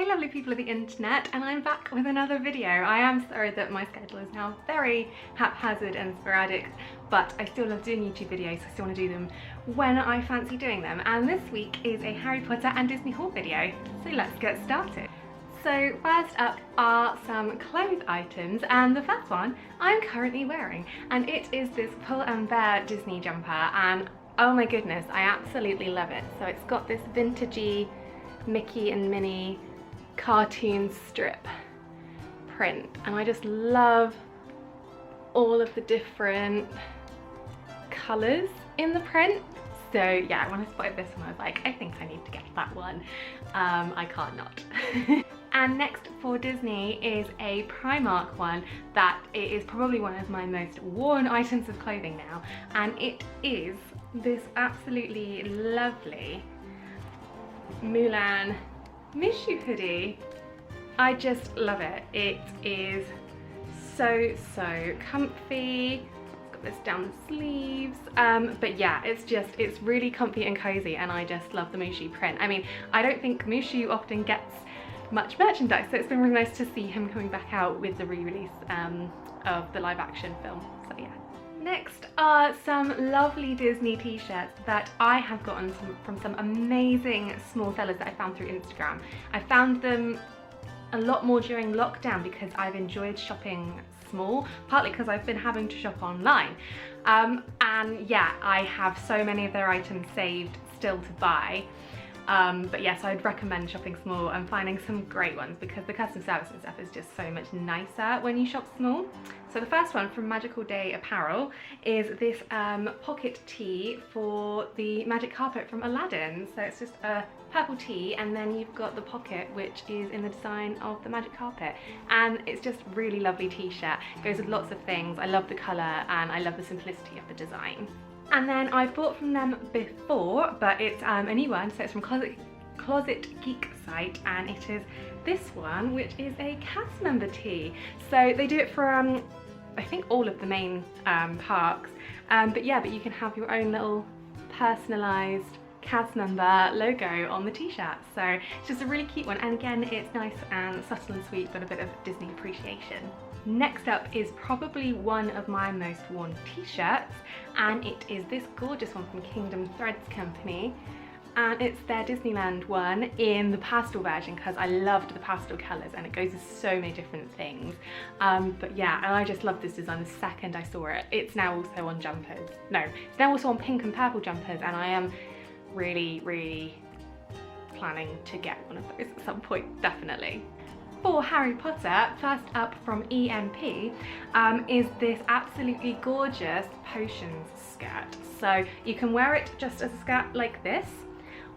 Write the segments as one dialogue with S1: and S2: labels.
S1: Hey lovely people of the internet, and I'm back with another video. I am sorry that my schedule is now very haphazard and sporadic, but I still love doing YouTube videos. I still want to do them when I fancy doing them. And this week is a Harry Potter and Disney haul video, so let's get started. So first up are some clothes items, and the first one I'm currently wearing, and it is this Pull and Bear Disney jumper, and oh my goodness, I absolutely love it. So it's got this vintagey Mickey and Minnie cartoon strip print, and I just love all of the different colours in the print. So yeah, when I spotted this one I was like, I think I need to get that one. I can't not. And next for Disney is a Primark one that it is probably one of my most worn items of clothing now, and it is this absolutely lovely Mulan Mushu hoodie. I just love it. It is so comfy. It's got this down the sleeves, but yeah, it's really comfy and cozy, and I just love the Mushu print. I mean, I don't think Mushu often gets much merchandise, so it's been really nice to see him coming back out with the re-release of the live action film, so yeah. Next are some lovely Disney t-shirts that I have gotten from some amazing small sellers that I found through Instagram. I found them a lot more during lockdown because I've enjoyed shopping small, partly because I've been having to shop online. And yeah, I have so many of their items saved still to buy. But yes, I'd recommend shopping small and finding some great ones because the customer service and stuff is just so much nicer when you shop small. So the first one from Magical Day Apparel is this pocket tee for the magic carpet from Aladdin. So it's just a purple tee, and then you've got the pocket which is in the design of the magic carpet, and it's just really lovely t-shirt. It goes with lots of things. I love the colour and I love the simplicity of the design. And then I've bought from them before, but it's a new one, so it's from Closet Geek site, and it is this one, which is a cast member tee. So they do it for I think all of the main parks, but yeah, but you can have your own little personalised cast member logo on the t-shirt. So it's just a really cute one, and again, it's nice and subtle and sweet, but a bit of Disney appreciation. Next up is probably one of my most worn t-shirts, and it is this gorgeous one from Kingdom Threads Company, and it's their Disneyland one in the pastel version because I loved the pastel colours and it goes with so many different things. But yeah, and I just love this design the second I saw it. It's now also on jumpers. No, it's now also on pink and purple jumpers, and I am really planning to get one of those at some point, definitely. For Harry Potter, first up from EMP is this absolutely gorgeous potions skirt. So you can wear it just as a skirt like this,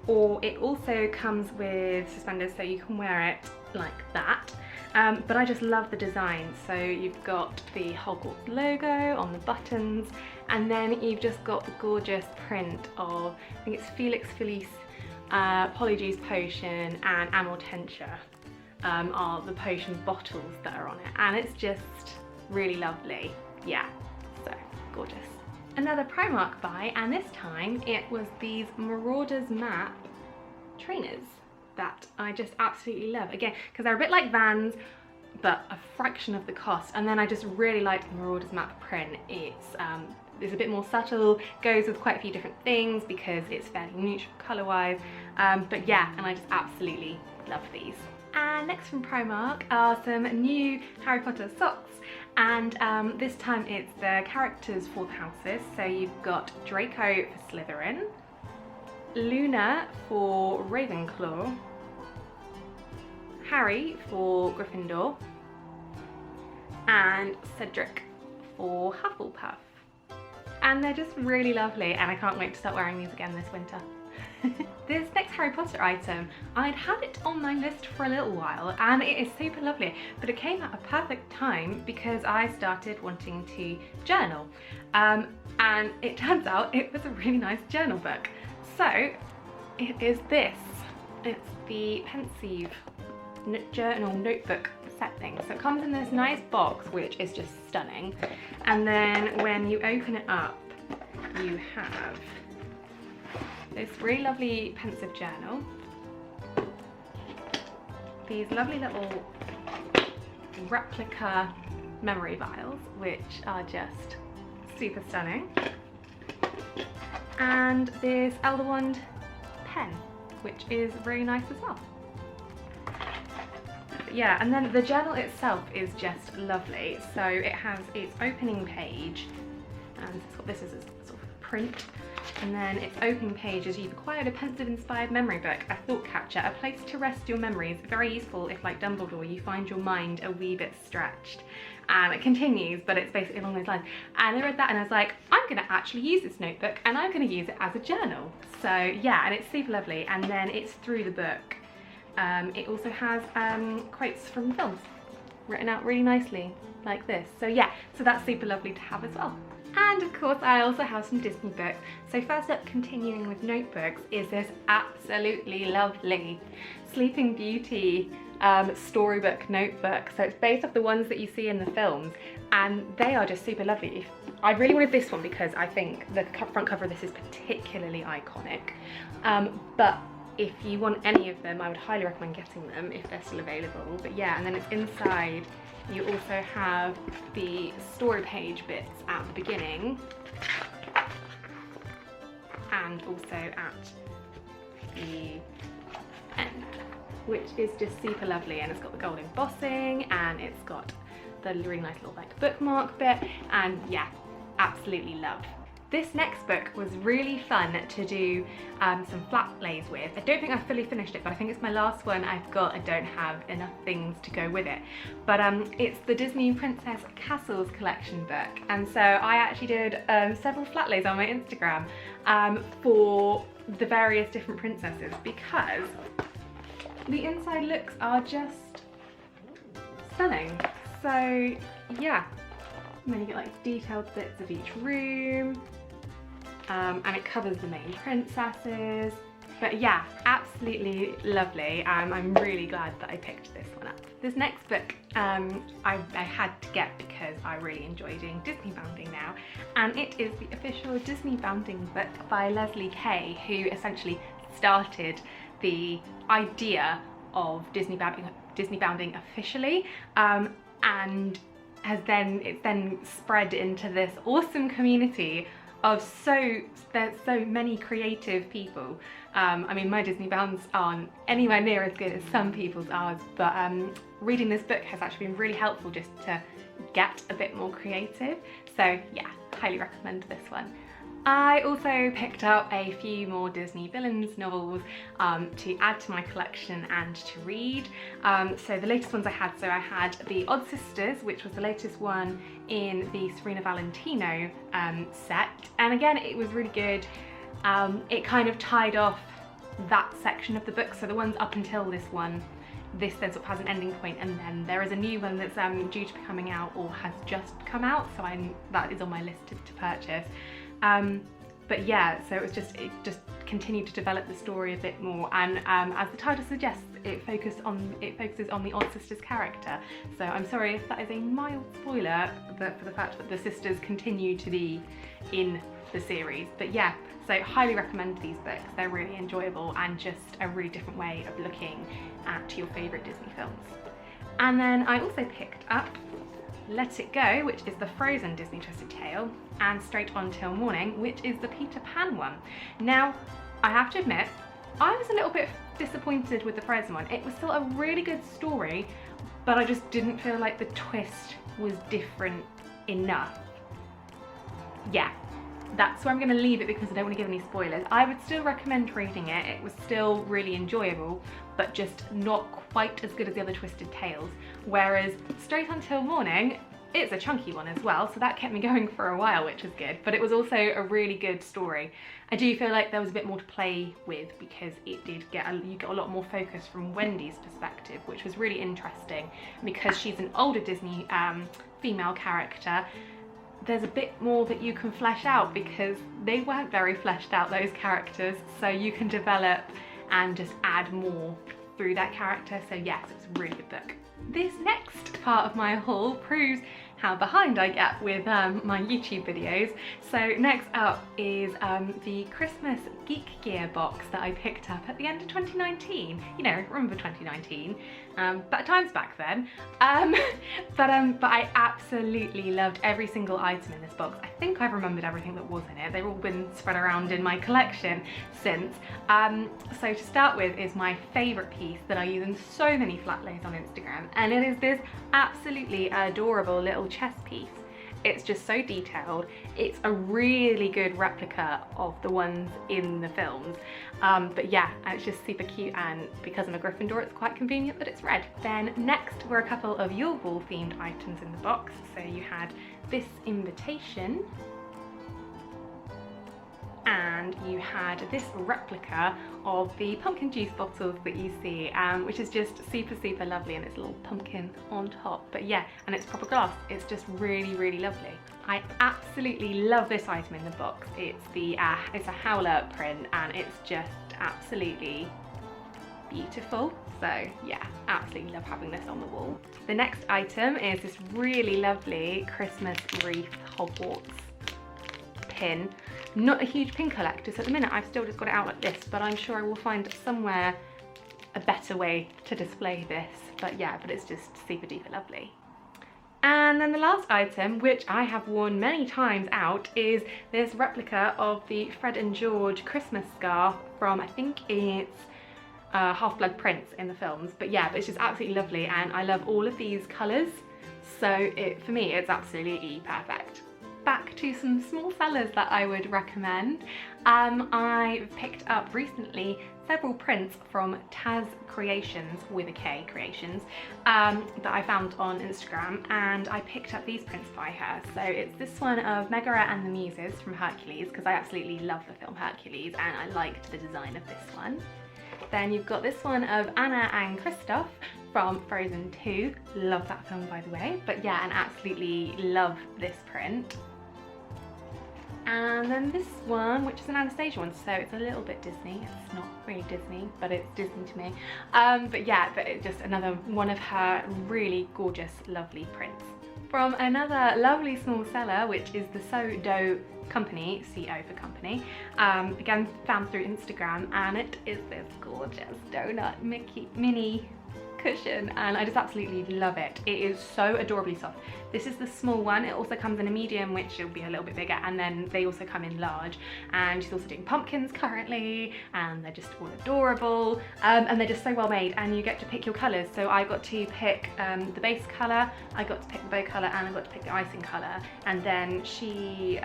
S1: or it also comes with suspenders, so you can wear it like that. But I just love the design. So you've got the Hogwarts logo on the buttons, and then you've just got the gorgeous print of, I think it's Felix Felice, Polyjuice Potion and Amortentia. Are the potion bottles that are on it, and it's just really lovely. Yeah, so gorgeous. Another Primark buy, and this time it was these Marauders Map trainers that I just absolutely love. Again, because they're a bit like Vans, but a fraction of the cost, and then I just really like the Marauders Map print. It's a bit more subtle, goes with quite a few different things because it's fairly neutral colour-wise, but yeah, and I just absolutely love these. And next from Primark are some new Harry Potter socks, and this time it's the characters for the houses. So you've got Draco for Slytherin, Luna for Ravenclaw, Harry for Gryffindor, and Cedric for Hufflepuff. And they're just really lovely, and I can't wait to start wearing these again this winter. This next Harry Potter item, I'd had it on my list for a little while, and it is super lovely, but it came at a perfect time because I started wanting to journal, and it turns out it was a really nice journal book. So it is this. It's the Pensieve journal notebook set thing. So it comes in this nice box, which is just stunning, and then when you open it up, you have this really lovely pensive journal, these lovely little replica memory vials, which are just super stunning. And this Elder Wand pen, which is very nice as well. Yeah, and then the journal itself is just lovely. So it has its opening page, and it's got this as a sort of print. And then its opening page is, you've acquired a pensive-inspired memory book, a thought catcher, a place to rest your memories, very useful if, like Dumbledore, you find your mind a wee bit stretched. And it continues, but it's basically along those lines. And I read that and I was like, I'm gonna actually use this notebook and I'm gonna use it as a journal. So yeah, and it's super lovely. And then it's through the book. It also has quotes from films written out really nicely, like this. So yeah, so that's super lovely to have as well. And of course I also have some Disney books. So first up, continuing with notebooks, is this absolutely lovely Sleeping Beauty storybook notebook. So it's based off the ones that you see in the films, and they are just super lovely. I really wanted this one because I think the front cover of this is particularly iconic. But if you want any of them, I would highly recommend getting them if they're still available. But yeah, and then it's inside. You also have the story page bits at the beginning and also at the end, which is just super lovely. And it's got the gold embossing and it's got the really nice little like bookmark bit, and yeah, absolutely love. This next book was really fun to do some flat lays with. I don't think I've fully finished it, but I think it's my last one I've got. I don't have enough things to go with it. But it's the Disney Princess Castles collection book. And so I actually did several flat lays on my Instagram for the various different princesses, because the inside looks are just stunning. So yeah, and then you get like detailed bits of each room. And it covers the main princesses. But yeah, absolutely lovely. I'm really glad that I picked this one up. This next book I had to get because I really enjoy doing Disney bounding now, and it is the official Disney bounding book by Leslie Kay, who essentially started the idea of Disney bounding officially, and it's then spread into this awesome community of there's so many creative people. I mean, my Disney bounds aren't anywhere near as good as some people's are, but reading this book has actually been really helpful just to get a bit more creative. So yeah, highly recommend this one. I also picked up a few more Disney villains novels to add to my collection and to read. So the latest ones I had The Odd Sisters, which was the latest one in the Serena Valentino set. And again, it was really good. It kind of tied off that section of the book. So the ones up until this one, this then sort of has an ending point, and then there is a new one that's due to be coming out or has just come out. So that is on my list to purchase. But yeah, so it just continued to develop the story a bit more, and as the title suggests, it focuses on the Odd Sisters character. So I'm sorry if that is a mild spoiler for the fact that the sisters continue to be in the series. But yeah, so highly recommend these books. They're really enjoyable and just a really different way of looking at your favourite Disney films. And then I also picked up Let It Go, which is the Frozen Disney Twisted Tale, and Straight On Till Morning, which is the Peter Pan one. Now, I have to admit, I was a little bit disappointed with the Frozen one. It was still a really good story, but I just didn't feel like the twist was different enough. Yeah, that's where I'm going to leave it because I don't want to give any spoilers. I would still recommend reading it. It was still really enjoyable, but just not quite as good as the other Twisted Tales. Whereas Straight On Till Morning, it's a chunky one as well, so that kept me going for a while, which was good. But it was also a really good story. I do feel like there was a bit more to play with because it did you got a lot more focus from Wendy's perspective, which was really interesting because she's an older Disney female character. There's a bit more that you can flesh out because they weren't very fleshed out, those characters, so you can develop and just add more through that character. So yes, it's a really good book. This next part of my haul proves how behind I get with my YouTube videos. So next up is the Christmas Geek Gear box that I picked up at the end of 2019. You know, remember 2019, better times back then. But I absolutely loved every single item in this box. I think I've remembered everything that was in it. They've all been spread around in my collection since. So to start with is my favourite piece that I use in so many flat lays on Instagram, and it is this absolutely adorable little chess piece. It's just so detailed. It's a really good replica of the ones in the films. But yeah, it's just super cute, and because I'm a Gryffindor, it's quite convenient that it's red. Then next were a couple of Your Wall themed items in the box. So you had this invitation, and you had this replica of the pumpkin juice bottles that you see, which is just super lovely, and it's a little pumpkin on top. But yeah, and it's proper glass. It's just really lovely. I absolutely love this item in the box. It's the it's a howler print, and it's just absolutely beautiful. So yeah, absolutely love having this on the wall. The next item is this really lovely Christmas wreath Hogwarts pin. Not a huge pin collector, so at the minute I've still just got it out like this, but I'm sure I will find somewhere a better way to display this. But yeah, but it's just super duper lovely. And then the last item, which I have worn many times out, is this replica of the Fred and George Christmas scarf from, I think it's Half-Blood Prince in the films. But yeah, but it's just absolutely lovely, and I love all of these colours, so for me it's absolutely perfect. Back to some small sellers that I would recommend. I picked up recently several prints from Taz Creations, with a K, Creations, that I found on Instagram, and I picked up these prints by her. So it's this one of Megara and the Muses from Hercules, because I absolutely love the film Hercules and I liked the design of this one. Then you've got this one of Anna and Kristoff from Frozen 2. Love that film, by the way. But yeah, and absolutely love this print. And then this one, which is an Anastasia one, so it's a little bit Disney. It's not really Disney, but it's Disney to me. But yeah, but it's just another one of her really gorgeous, lovely prints. From another lovely small seller, which is the So Dough Company, CO for company, again found through Instagram, and it is this gorgeous donut Mickey mini cushion, and I just absolutely love it. It is so adorably soft. This is the small one. It also comes in a medium, which will be a little bit bigger, and then they also come in large. And she's also doing pumpkins currently, and they're just all adorable, and they're just so well made, and you get to pick your colours. So I got to pick the base colour, I got to pick the bow colour, and I got to pick the icing colour, and then she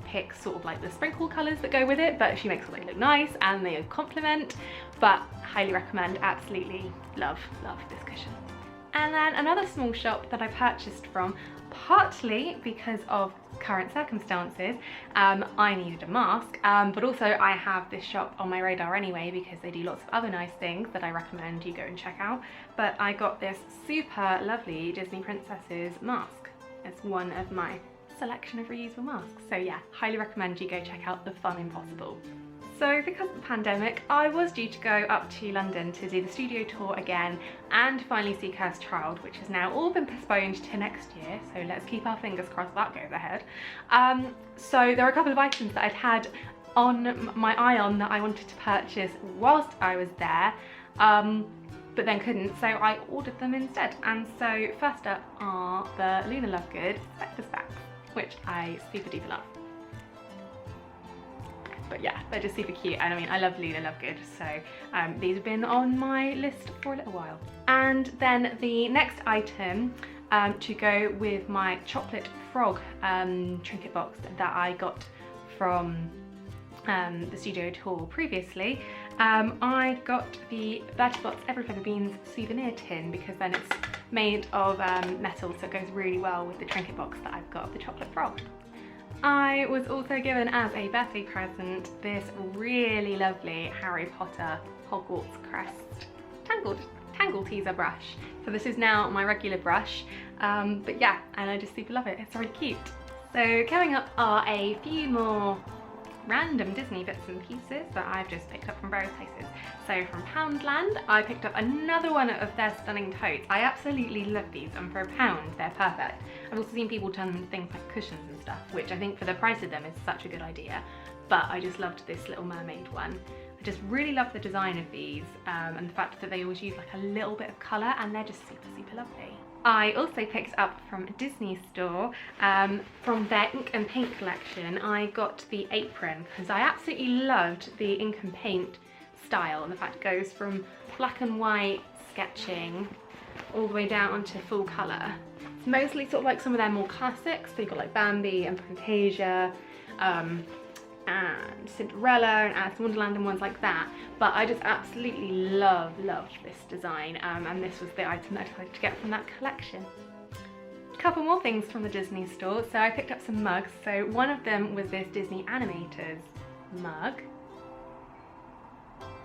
S1: picks sort of like the sprinkle colours that go with it, but she makes sure they look nice and they complement. But highly recommend, absolutely love this cushion. And then another small shop that I purchased from, partly because of current circumstances, I needed a mask, but also I have this shop on my radar anyway because they do lots of other nice things that I recommend you go and check out. But I got this super lovely Disney Princesses mask as one of my selection of reusable masks. So yeah, highly recommend you go check out the Fun Impossible. So because of the pandemic, I was due to go up to London to do the studio tour again and finally see Cursed Child, which has now all been postponed to next year, so let's keep our fingers crossed that goes ahead. So there are a couple of items that I'd had on my eye on that I wanted to purchase whilst I was there, but then couldn't, so I ordered them instead. And so first up are the Luna Lovegood Spectre Specs, which I super duper love. But yeah, they're just super cute, and I mean, I love Luna Lovegood, so these have been on my list for a little while. And then the next item to go with my chocolate frog trinket box that I got from the studio tour previously, I got the Bertie Bott's Every Flavour Beans souvenir tin, because then it's made of metal, so it goes really well with the trinket box that I've got of the chocolate frog. I was also given as a birthday present this really lovely Harry Potter Hogwarts crest tangle teaser brush. So this is now my regular brush, but yeah, and I just super love it. It's really cute. So coming up are a few more random Disney bits and pieces that I've just picked up from various places. So from Poundland, I picked up another one of their stunning totes. I absolutely love these, and for £1, they're perfect. I've also seen people turn them into things like cushions and stuff, which I think for the price of them is such a good idea. But I just loved this Little Mermaid one. I just really love the design of these, and the fact that they always use like a little bit of colour, and they're just super, super lovely. I also picked up from a Disney store, from their ink and paint collection, I got the apron because I absolutely loved the ink and paint style, and the fact it goes from black and white sketching all the way down onto full colour. It's mostly sort of like some of their more classics, so you've got like Bambi and Fantasia, and Cinderella and Alice in Wonderland and ones like that, but I just absolutely loved this design, and this was the item that I decided to get from that collection. A couple more things from the Disney store. So I picked up some mugs. So one of them was this Disney Animators mug,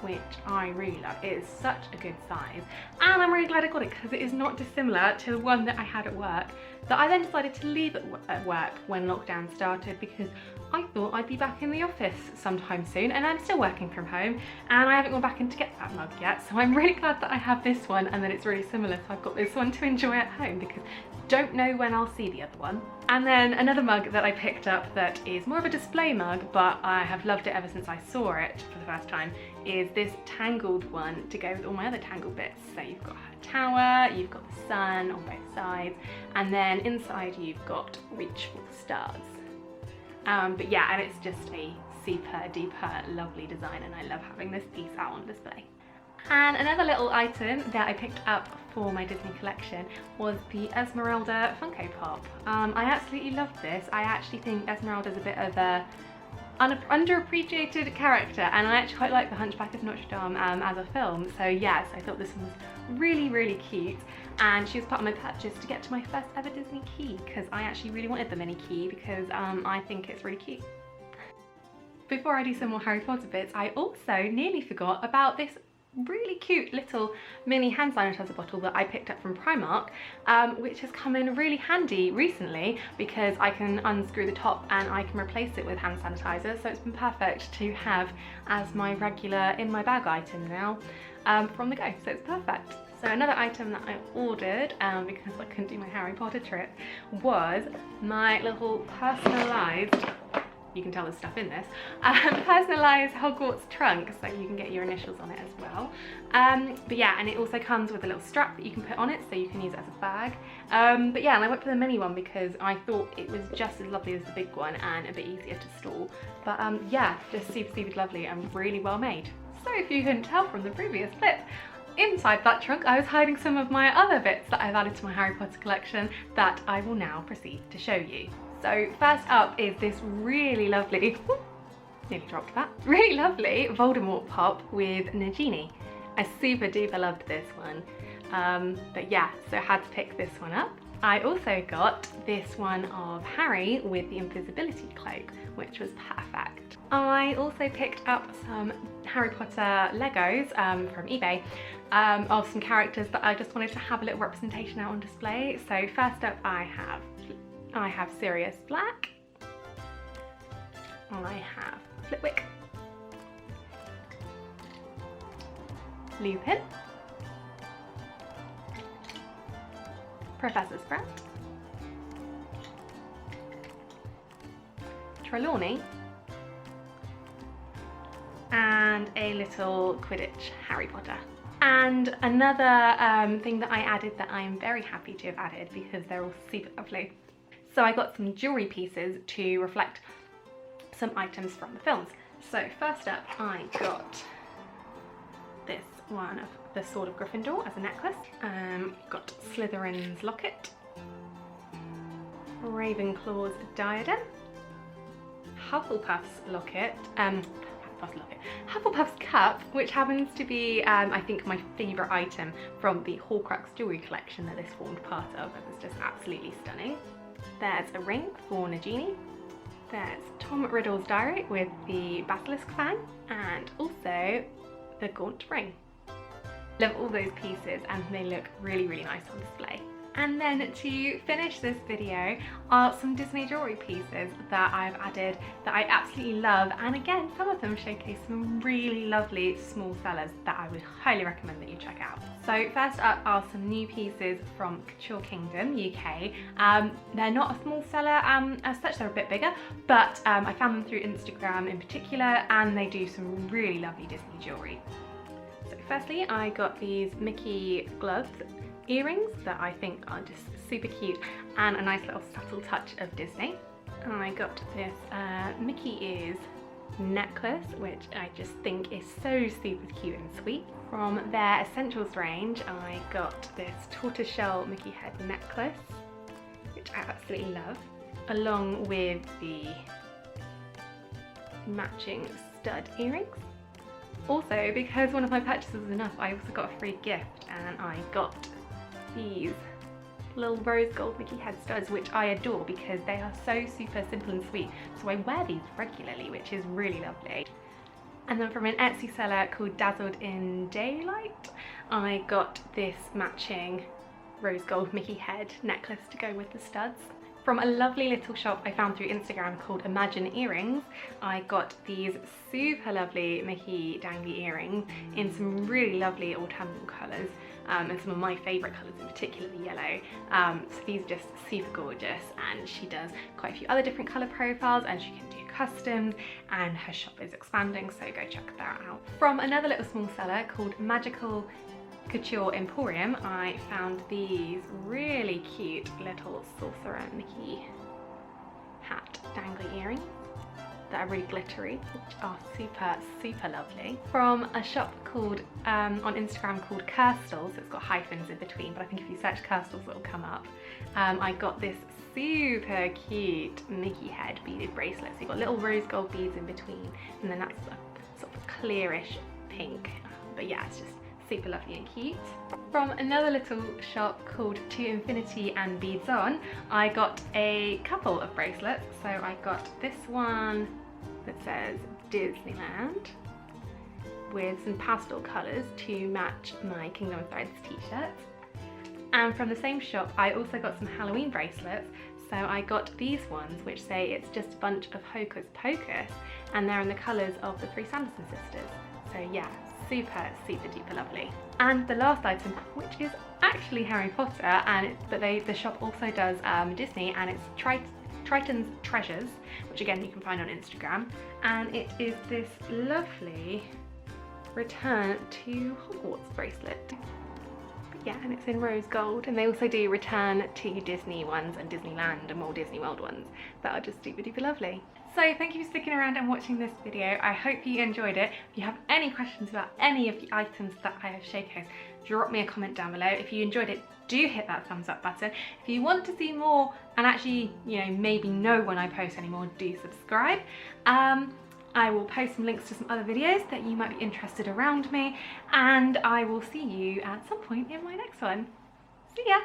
S1: which I really love. It is such a good size, and I'm really glad I got it because it is not dissimilar to the one that I had at work that I then decided to leave at work when lockdown started, because I thought I'd be back in the office sometime soon, and I'm still working from home and I haven't gone back in to get that mug yet, so I'm really glad that I have this one and that it's really similar, so I've got this one to enjoy at home because don't know when I'll see the other one. And then another mug that I picked up that is more of a display mug, but I have loved it ever since I saw it for the first time, is this Tangled one to go with all my other Tangled bits. So you've got her tower, you've got the sun on both sides, and then inside you've got Reach for the Stars. But yeah, and it's just a super duper lovely design, and I love having this piece out on display. And another little item that I picked up for my Disney collection was the Esmeralda Funko Pop. I absolutely loved this. I actually think Esmeralda's a bit of a underappreciated character, and I actually quite like the Hunchback of Notre Dame as a film, so yes, I thought this one was really cute, and she was part of my purchase to get to my first ever Disney key, because I actually really wanted the mini key because I think it's really cute. Before I do some more Harry Potter bits, I also nearly forgot about this really cute little mini hand sanitizer bottle that I picked up from Primark, which has come in really handy recently because I can unscrew the top and I can replace it with hand sanitizer, so it's been perfect to have as my regular in my bag item now from the go, so it's perfect. So another item that I ordered, because I couldn't do my Harry Potter trip, was my little personalised, you can tell there's stuff in this, personalised Hogwarts trunk, so you can get your initials on it as well. But yeah, and it also comes with a little strap that you can put on it, so you can use it as a bag. But yeah, and I went for the mini one because I thought it was just as lovely as the big one and a bit easier to store. But yeah, just super lovely and really well made. So if you couldn't tell from the previous clip, inside that trunk I was hiding some of my other bits that I've added to my Harry Potter collection that I will now proceed to show you. So first up is this really lovely, nearly dropped that, really lovely Voldemort pop with Nagini. I super duper loved this one, but yeah, so I had to pick this one up. I also got this one of Harry with the invisibility cloak, which was perfect. I also picked up some Harry Potter Legos from eBay of some characters that I just wanted to have a little representation out on display. So first up I have Sirius Black, I have Flitwick, Lupin, Professor Sprout, Trelawney, and a little Quidditch Harry Potter. And another thing that I added that I'm very happy to have added because they're all super lovely. So I got some jewellery pieces to reflect some items from the films. So first up I got this one of the Sword of Gryffindor as a necklace. Got Slytherin's locket, Ravenclaw's diadem, Hufflepuff's locket, Hufflepuff's cup, which happens to be I think my favourite item from the Horcrux jewellery collection that this formed part of. It was just absolutely stunning. There's a ring for Nagini. There's Tom Riddle's diary with the Basilisk Fang, and also the Gaunt ring. Love all those pieces and they look really nice on display. And then to finish this video are some Disney jewellery pieces that I've added that I absolutely love, and again some of them showcase some really lovely small sellers that I would highly recommend that you check out. So first up are some new pieces from Couture Kingdom UK. They're not a small seller as such, they're a bit bigger, but I found them through Instagram in particular, and they do some really lovely Disney jewellery. So firstly I got these Mickey gloves earrings that I think are just super cute and a nice little subtle touch of Disney. And I got this Mickey ears necklace, which I just think is so super cute and sweet. From their Essentials range I got this tortoiseshell Mickey head necklace, which I absolutely love, along with the matching stud earrings. Also, because one of my purchases was enough, I also got a free gift, and I got these little rose gold Mickey head studs, which I adore because they are so super simple and sweet. So I wear these regularly, which is really lovely. And then from an Etsy seller called Dazzled in Daylight, I got this matching rose gold Mickey head necklace to go with the studs. From a lovely little shop I found through Instagram called Imagine Earrings, I got these super lovely Mickey dangly earrings in some really lovely autumnal colours, and some of my favourite colours, in particular the yellow. So these are just super gorgeous, and she does quite a few other different colour profiles, and she can do customs, and her shop is expanding, so go check that out. From another little small seller called Magical Couture Emporium, I found these really cute little sorcerer Mickey hat dangly earrings that are really glittery, which are super lovely. From a shop called on Instagram called Kirstals, it's got hyphens in between, but I think if you search Kirstals it'll come up. I got this super cute Mickey head beaded bracelet. So you've got little rose gold beads in between, and then that's a sort of clearish pink. But yeah, it's just super lovely and cute. From another little shop called To Infinity and Beads On, I got a couple of bracelets. So I got this one that says Disneyland with some pastel colours to match my Kingdom of Threads t-shirt. And from the same shop I also got some Halloween bracelets. So I got these ones which say it's just a bunch of hocus pocus, and they're in the colours of the three Sanderson sisters. So yeah, super duper lovely. And the last item, which is actually Harry Potter, but the shop also does Disney, and it's Triton's Treasures, which again you can find on Instagram, and it is this lovely Return to Hogwarts bracelet. Yeah, and it's in rose gold, and they also do Return to Disney ones and Disneyland and Walt Disney World ones that are just super duper lovely. So thank you for sticking around and watching this video. I hope you enjoyed it. If you have any questions about any of the items that I have showcased, drop me a comment down below. If you enjoyed it, do hit that thumbs up button. If you want to see more and actually, you know, maybe know when I post any more, do subscribe. I will post some links to some other videos that you might be interested around me, and I will see you at some point in my next one. See ya!